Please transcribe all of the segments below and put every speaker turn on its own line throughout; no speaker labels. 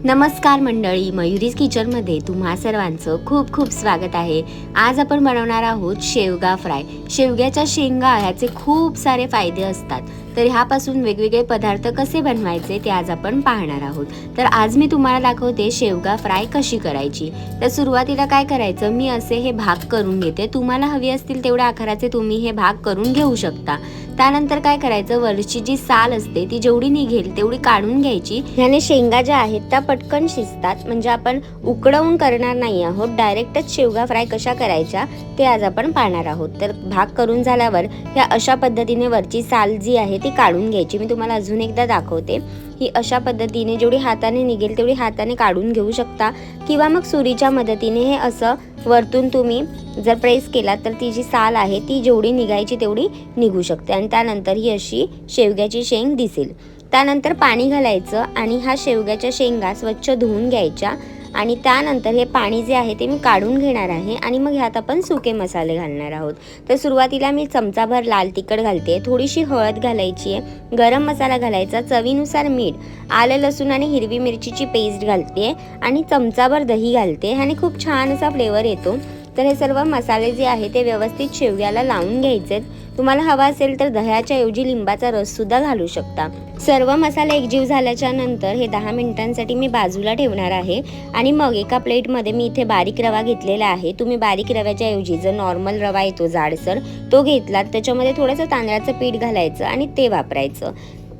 नमस्कार मंडळी, मयुरीज किचनमध्ये तुम्हा सर्वांचं खूप खूप स्वागत आहे। आज आपण बनवणार आहोत शेवगा फ्राय। शेवग्याच्या शेंगा ह्याचे खूप सारे फायदे असतात, तर ह्यापासून वेगवेगळे पदार्थ कसे बनवायचे ते आज आपण पाहणार आहोत। तर आज मी तुम्हाला दाखवते शेवगा फ्राय कशी करायची। तर सुरुवातीला काय करायचं, मी असे हे भाग करून घेते। तुम्हाला हवी असतील तेवढ्या आकाराचे तुम्ही हे भाग करून घेऊ शकता। त्यानंतर काय करायचं, वरची जी साल असते ती जेवढी निघेल तेवढी काढून घ्यायची। ह्याने शेंगा ज्या आहेत त्या पटकन शिजतात, म्हणजे आपण उकडवून करणार नाही आहोत, डायरेक्टच शेवगा फ्राय कशा करायच्या ते आज आपण पाहणार आहोत। तर भाग करून झाल्यावर ह्या अशा पद्धतीने वरची साल जी आहे ती काढून घ्यायची। मी तुम्हाला अजून एकदा दाखवते। ही अशा पद्धतीने जेवढी हाताने निघेल तेवढी हाताने काढून घेऊ शकता, किंवा मग सुरीच्या मदतीने हे असं वरतून तुम्ही जर प्रेस केला तर ती जी साल आहे ती जेवढी निघायची तेवढी निघू शकते, आणि त्यानंतर ही अशी शेवग्याची शेंग दिसेल। त्यानंतर पाणी घालायचं आणि ह्या शेवग्याच्या शेंगा स्वच्छ धुवून घ्यायच्या, आणि त्यानंतर हे पाणी जे आहे ते मी काढून घेणार आहे, आणि मग ह्यात आपण सुके मसाले घालणार आहोत। तर सुरुवातीला मी चमचाभर लाल तिखट घालते, थोडीशी हळद घालायची आहे, गरम मसाला घालायचा, चवीनुसार मीठ, आलं लसूण आणि हिरवी मिरचीची पेस्ट घालते, आणि चमचाभर दही घालते। ह्याने खूप छान असा फ्लेवर येतो। तर हे सर्व मसाले जे आहे ते व्यवस्थित शेवग्याला लावून घ्यायचे। तुम्हाला हवा असेल तर दह्याच्या ऐवजी लिंबाचा रस सुद्धा घालू शकता। सर्व मसाले एकजीव झाल्याच्या नंतर हे 10 मिनिटांसाठी मी बाजूला ठेवणार आहे, आणि मग एका प्लेटमध्ये मी इथे बारीक रवा घेतलेला आहे। तुम्ही बारीक रव्याच्या ऐवजी जर नॉर्मल रवा येतो जाडसर तो घेतलात, त्याच्यामध्ये थोडंसं तांदळाचं पीठ घालायचं आणि ते वापरायचं।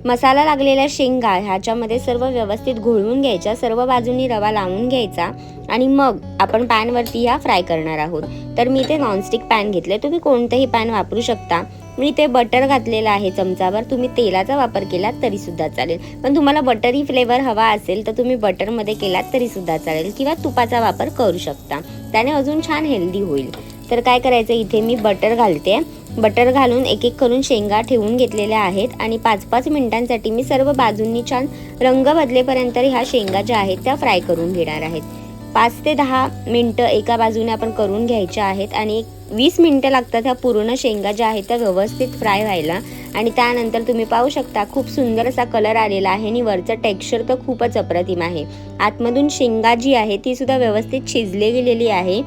मसाला लागलेल्या शेंगा ह्याच्यामध्ये सर्व व्यवस्थित घोळवून घ्यायच्या, सर्व बाजूंनी रवा लावून घ्यायचा, आणि मग आपण पॅनवरती ह्या फ्राय करणार आहोत। तर मी इथे नॉनस्टिक पॅन घेतले, तुम्ही कोणतेही पॅन वापरू शकता। मी इथे बटर घातलेलं आहे चमचाभर, तुम्ही तेलाचा वापर केलात तरी सुद्धा चालेल, पण तुम्हाला बटरी फ्लेवर हवा असेल तर तुम्ही बटरमध्ये केलात तरी सुद्धा चालेल, किंवा तुपाचा वापर करू शकता, त्याने अजून छान हेल्दी होईल। तर काय करायचं, इथे मी बटर घालते। बटर घालून एक एक करून शेंगा ठेवून घेतलेल्या आहेत, आणि 5-5 मिनिटांसाठी मी सर्व बाजूंनी छान रंग बदलेपर्यंत ह्या शेंगा ज्या आहेत त्या फ्राय करून घेणार आहेत। 5 ते 10 मिनटं एका बाजूने आपण करून घ्यायच्या आहेत, आणि 20 मिनटं लागतात ह्या पूर्ण शेंगा ज्या आहेत त्या व्यवस्थित फ्राय व्हायला। आणि त्यानंतर तुम्ही पाहू शकता खूप सुंदर असा कलर आलेला आहे, आणि वरचं टेक्स्चर तर खूपच अप्रतिम आहे। आतमधून शेंगा जी आहे ती सुद्धा व्यवस्थित शिजली गेलेली आहे।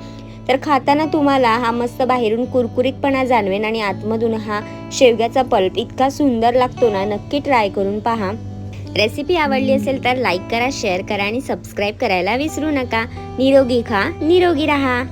तर खाताना तुम्हाला हा मस्त बाहेरून कुरकुरीतपणा जाणवेल, आणि आतमधून हा शेवग्याचा पल्प इतका सुंदर लागतो ना, नक्की ट्राय करून पहा। रेसिपी आवडली असेल तर लाईक करा, शेअर करा आणि सबस्क्राईब करायला विसरू नका। निरोगी खा, निरोगी राहा।